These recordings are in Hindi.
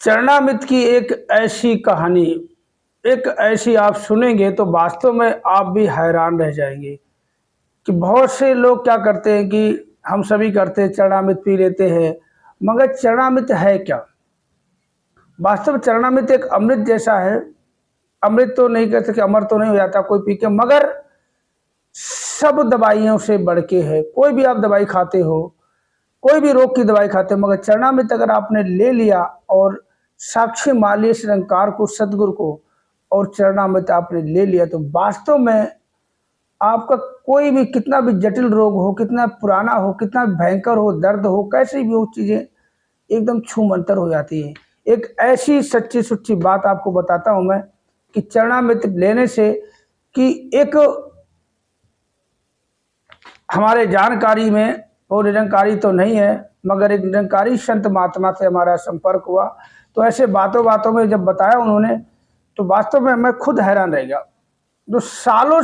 चरणामृत की एक ऐसी कहानी, एक ऐसी आप सुनेंगे तो वास्तव में आप भी हैरान रह जाएंगे कि बहुत से लोग क्या करते हैं कि हम सभी करते हैं, चरणामृत पी लेते हैं। मगर चरणामृत है क्या? वास्तव में चरणामृत एक अमृत जैसा है। अमृत तो नहीं कह सकते, अमर तो नहीं हो जाता कोई पी के, मगर सब दवाइयों से बढ़ के है। कोई भी आप दवाई खाते हो, कोई भी रोग की दवाई खाते हो, मगर चरणामृत अगर आपने ले लिया और साक्षी मान लिया निरंकार को, सदगुरु को, और चरणामृत आपने ले लिया तो वास्तव में आपका कोई भी कितना भी जटिल रोग हो, कितना पुराना हो, कितना भयंकर हो, दर्द हो, कैसी भी हो, चीजें एकदम छू मंतर हो जाती है। एक ऐसी सच्ची सुच्ची बात आपको बताता हूं मैं कि चरणामृत लेने से कि एक हमारे जानकारी में, वो निरंकारी तो नहीं है मगर एक निरंकारी संत महात्मा से हमारा संपर्क हुआ, तो ऐसे बातों बातों में जब बताया उन्होंने तो वास्तव में मैं खुद हैरान रह गया। जो सालों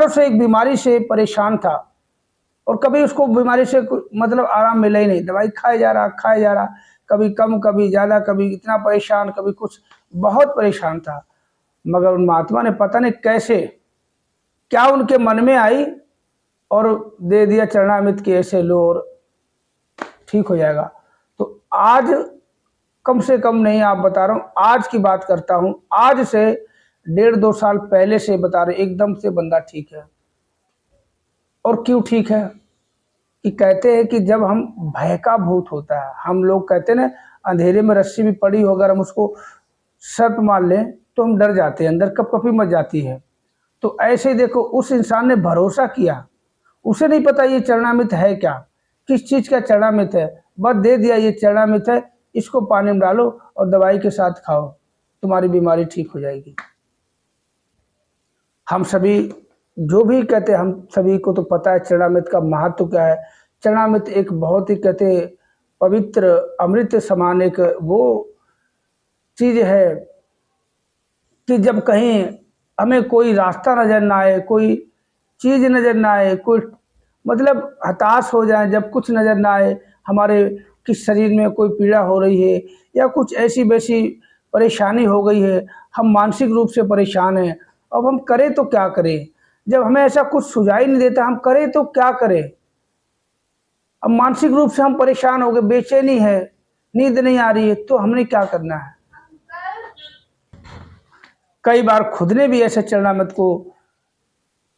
से एक बीमारी से परेशान था और कभी उसको बीमारी से मतलब आराम मिला ही नहीं, दवाई खाए जा रहा, कभी कम कभी ज़्यादा, कभी इतना परेशान, कभी कुछ, बहुत परेशान था। मगर उन महात्मा ने पता नहीं कैसे, क्या उनके मन में आई और दे दिया चरणामृत की, ऐसे लो और ठीक हो जाएगा। तो आज कम से कम नहीं, आप बता रहा हूँ, आज की बात करता हूँ, आज से 1.5-2 साल पहले से बता रहे, एकदम से बंदा ठीक है। और क्यों ठीक है? कि कहते हैं कि जब हम भय का भूत होता है, हम लोग कहते हैं ना, अंधेरे में रस्सी भी पड़ी हो, अगर हम उसको सर्प मान लें तो हम डर जाते हैं, अंदर कपकपी मच जाती है। तो ऐसे ही देखो, उस इंसान ने भरोसा किया, उसे नहीं पता ये चरणामृत है क्या, किस चीज़ का चरणामृत है, बस दे दिया ये चरणामृत है, इसको पानी में डालो और दवाई के साथ खाओ, तुम्हारी बीमारी ठीक हो जाएगी। हम सभी जो भी कहते हैं, हम सभी को तो पता है चरणामृत का महत्व क्या है। चरणामृत एक बहुत ही कहते पवित्र अमृत समान एक वो चीज़ है कि जब कहीं हमें कोई रास्ता नज़र ना आए, कोई चीज़ नज़र ना आए, कोई मतलब हताश हो जाए, जब कुछ नज़र ना आए, हमारे किस शरीर में कोई पीड़ा हो रही है या कुछ ऐसी वैसी परेशानी हो गई है, हम मानसिक रूप से परेशान हैं, अब हम करें तो क्या करें? जब हमें ऐसा कुछ सुझाई नहीं देता, हम करें तो क्या करें? अब मानसिक रूप से हम परेशान हो गए, बेचैनी है, नींद नहीं आ रही है, तो हमने क्या करना है? कई बार खुद ने भी ऐसे चरणामृत को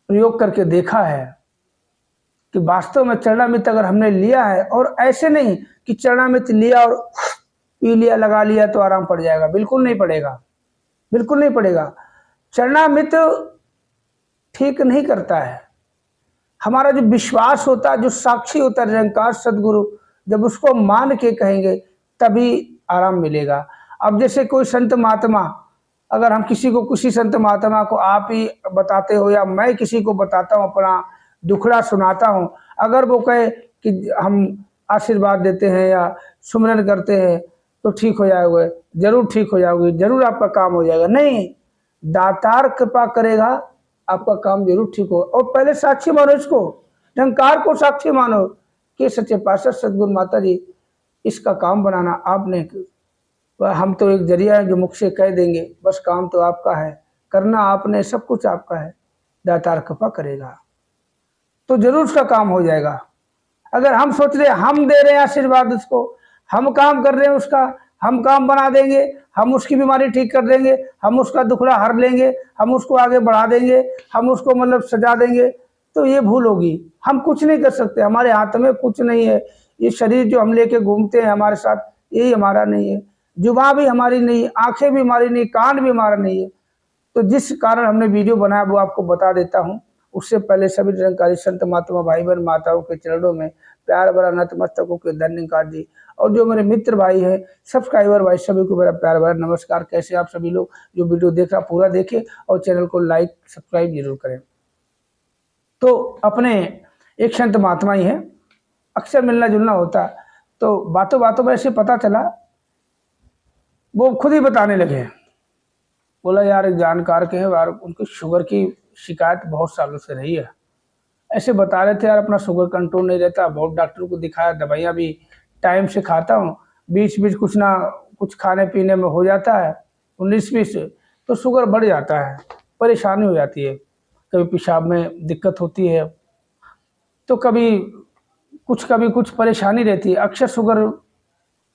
प्रयोग करके देखा है कि वास्तव में चरणामृत अगर हमने लिया है, और ऐसे नहीं कि चरणामृत लिया और पी लिया, लगा लिया तो आराम पड़ जाएगा, बिल्कुल नहीं पड़ेगा, बिल्कुल नहीं पड़ेगा। चरणामृत ठीक नहीं करता है। हमारा जो विश्वास होता है, जो साक्षी होता है निरंकार सदगुरु, जब उसको मान के कहेंगे तभी आराम मिलेगा। अब जैसे कोई संत महात्मा, अगर हम किसी संत महात्मा को आप ही बताते हो या मैं किसी को बताता हूँ, अपना दुखड़ा सुनाता हूँ, अगर वो कहे कि हम आशीर्वाद देते हैं या सुमरन करते हैं तो ठीक हो जाओगे, जरूर ठीक हो जाओगे, जरूर आपका काम हो जाएगा, नहीं, दातार कृपा करेगा, आपका काम जरूर ठीक हो। और पहले साक्षी मानो, इसको निरंकार को साक्षी मानो कि सच्चे पातशाह सदगुरु माता जी इसका काम बनाना आपने, हम तो एक जरिया है जो मुख से कह देंगे, बस काम तो आपका है, करना आपने, सब कुछ आपका है, दातार कृपा करेगा तो जरूर उसका काम हो जाएगा। अगर हम सोच रहे हम दे रहे हैं आशीर्वाद उसको, हम काम कर रहे हैं उसका, हम काम बना देंगे, हम उसकी बीमारी ठीक कर देंगे, हम उसका दुखड़ा हर लेंगे, हम उसको आगे बढ़ा देंगे, हम उसको मतलब सजा देंगे, तो ये भूल होगी। हम कुछ नहीं कर सकते, हमारे हाथ में कुछ नहीं है। ये शरीर जो हम लेके घूमते हैं हमारे साथ, यही हमारा नहीं है, जुबान भी हमारी नहीं, आंखें भी हमारी नहीं, कान भी हमारा नहीं है। तो जिस कारण हमने वीडियो बनाया वो आपको बता देता हूँ। उससे पहले सभी निरंकारी संत महात्मा भाई बहन माताओं के चरणों में प्यार भरा नतमस्तकों के धन्यवाद जी। और जो मेरे मित्र भाई हैं, सब्सक्राइबर भाई, सभी को मेरा प्यार भरा नमस्कार। कैसे आप सभी लोग? जो वीडियो देख रहा पूरा देखें और चैनल को लाइक सब्सक्राइब जरूर करें। तो अपने एक संत महात्मा ही हैं, अक्सर मिलना जुलना होता, तो बातों बातों में ऐसे पता चला, वो खुद ही बताने लगे, बोला यार एक जानकार के हैं यार, उनकी शुगर की शिकायत बहुत सालों से रही है। ऐसे बता रहे थे यार, अपना शुगर कंट्रोल नहीं रहता, बहुत डॉक्टर को दिखाया, दवाइयाँ भी टाइम से खाता हूँ, बीच बीच कुछ ना कुछ खाने पीने में हो जाता है 19-20, तो शुगर बढ़ जाता है, परेशानी हो जाती है। कभी पेशाब में दिक्कत होती है, तो कभी कुछ परेशानी रहती है। अक्सर शुगर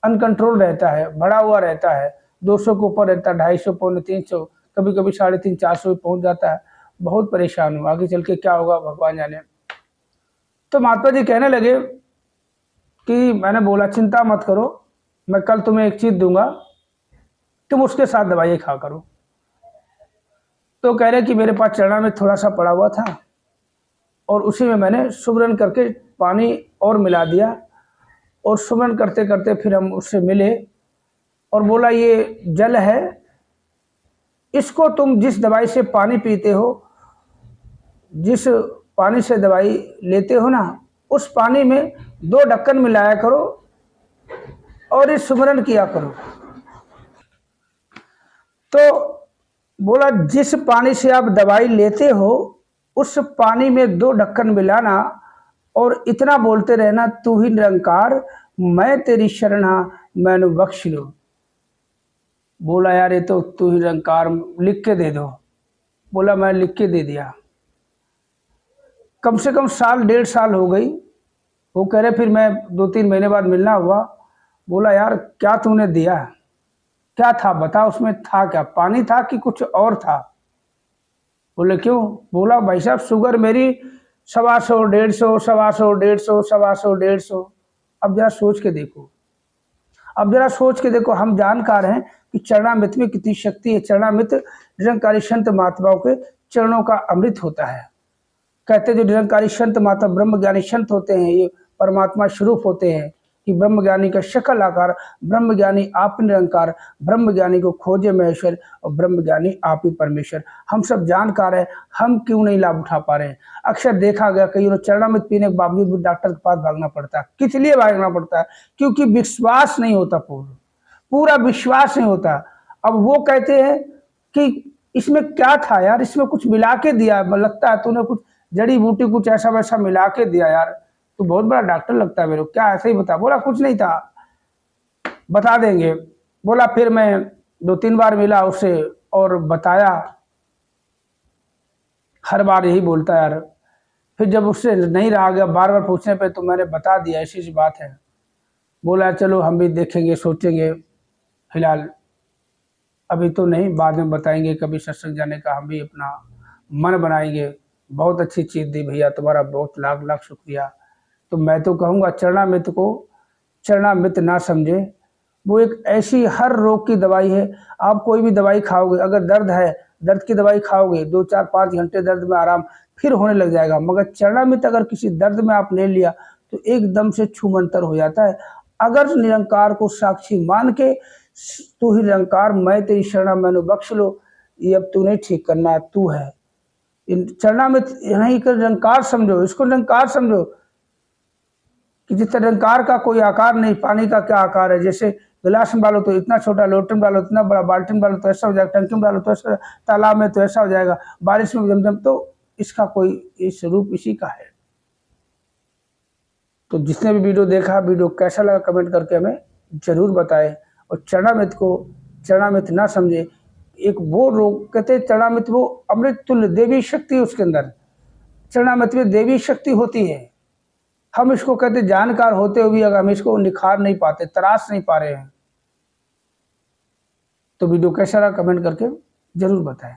अनकंट्रोल रहता है, बढ़ा हुआ रहता है, 200 के ऊपर रहता है, 250, पौने 300, कभी कभी 350-400 भी पहुँच जाता है। बहुत परेशान हूँ, आगे चल के क्या होगा भगवान जाने। तो महात्मा जी कहने लगे कि मैंने बोला चिंता मत करो, मैं कल तुम्हें एक चीज़ दूंगा, तुम उसके साथ दवाई खा करो। तो कह रहे कि मेरे पास चना में थोड़ा सा पड़ा हुआ था और उसी में मैंने सुमरन करके पानी और मिला दिया, और सुमरन करते करते फिर हम उससे मिले और बोला ये जल है, इसको तुम जिस दवाई से पानी पीते हो, जिस पानी से दवाई लेते हो ना, उस पानी में 2 ढक्कन मिलाया करो और इस सुमरन किया करो। तो बोला जिस पानी से आप दवाई लेते हो उस पानी में 2 ढक्कन मिलाना और इतना बोलते रहना, तू ही निरंकार मैं तेरी शरण मैंने बख्श लो। बोला यार ये तो तू ही निरंकार, लिख के दे दो। बोला मैं लिख के दे दिया। कम से कम 1.5 साल हो गई। वो कह रहे फिर मैं 2-3 महीने बाद मिलना हुआ। बोला यार क्या तूने दिया, क्या था बता, उसमें था क्या, पानी था कि कुछ और था। बोले क्यों। बोला भाई साहब शुगर मेरी 125, 150, 125, 150, 125, 150। अब जरा सोच के देखो, अब जरा सोच के देखो, हम जानकार हैं कि चरणामृत में कितनी शक्ति है। चरणामृत निरंकारी संत महात्माओं के चरणों का अमृत होता है। कहते जो निरंकारी संत महात्मा ब्रह्म ज्ञानी संत होते हैं, ये परमात्मा स्वरूप होते हैं कि ब्रह्म ज्ञानी का शकल आकार, ब्रह्म ज्ञानी आप निरंकार, ब्रह्म ज्ञानी को खोजे महेश्वर और ब्रह्म ज्ञानी आप ही परमेश्वर। हम सब जानकार है, हम क्यों नहीं लाभ उठा पा रहे हैं। अक्सर देखा गया कई चरणामृत पीने के बावजूद भी डॉक्टर के पास भागना पड़ता है। किस लिए भागना पड़ता है, क्योंकि विश्वास नहीं होता, पूरा विश्वास नहीं होता। अब वो कहते हैं कि इसमें क्या था यार, इसमें कुछ मिला के दिया, लगता है तूने कुछ जड़ी बूटी कुछ ऐसा वैसा मिला के दिया यार, तू बहुत बड़ा डॉक्टर लगता है मेरे को, क्या ऐसे ही बता। बोला कुछ नहीं था, बता देंगे। बोला फिर मैं 2-3 बार मिला उससे और बताया, हर बार यही बोलता यार। फिर जब उससे नहीं रहा गया, बार बार पूछने पे, तो मैंने बता दिया ऐसी बात है। बोला चलो हम भी देखेंगे, सोचेंगे, फिलहाल अभी तो नहीं, बाद में बताएंगे, कभी सत्संग जाने का हम भी अपना मन बनाएंगे। बहुत अच्छी चीज़ दी भैया, तुम्हारा बहुत लाख लाख शुक्रिया। तो मैं तो कहूँगा चरणामृत को चरणामृत ना समझे, वो एक ऐसी हर रोग की दवाई है। आप कोई भी दवाई खाओगे, अगर दर्द है, दर्द की दवाई खाओगे, 2-4-5 घंटे दर्द में आराम फिर होने लग जाएगा। मगर चरणामृत अगर किसी दर्द में आप ले लिया तो एकदम से छूमंतर हो जाता है। अगर निरंकार को साक्षी मान के तू ही निरंकार मैं तेरी शरण मैंने बख्श लो, ये अब तू नहीं ठीक करना, तू है। इन चरणामृत नहीं कर निरंकार समझो, इसको निरंकार समझो कि जिस निरंकार का कोई आकार नहीं। पानी का क्या आकार है, जैसे गिलास में डालो तो इतना छोटा, लोटे में डालो इतना बड़ा, बाल्टी में डालो तो ऐसा हो जाएगा, टंकी में डालो तो ऐसा, तालाब में तो ऐसा हो जाएगा, बारिश में जमजम। तो इसका कोई इस स्वरूप इसी का है। तो जिसने भी वीडियो देखा, वीडियो कैसा लगा कमेंट करके हमें जरूर बताएं। और चरणामृत को चरणामृत ना समझे, एक वो रोग कहते चरणामृत वो अमृत तुल्य देवी शक्ति उसके अंदर, चरणामृत में देवी शक्ति होती है। हम इसको कहते जानकार होते हुए भी अगर हम इसको निखार नहीं पाते, तराश नहीं पा रहे हैं। तो वीडियो कैसा लगा कमेंट करके जरूर बताएं।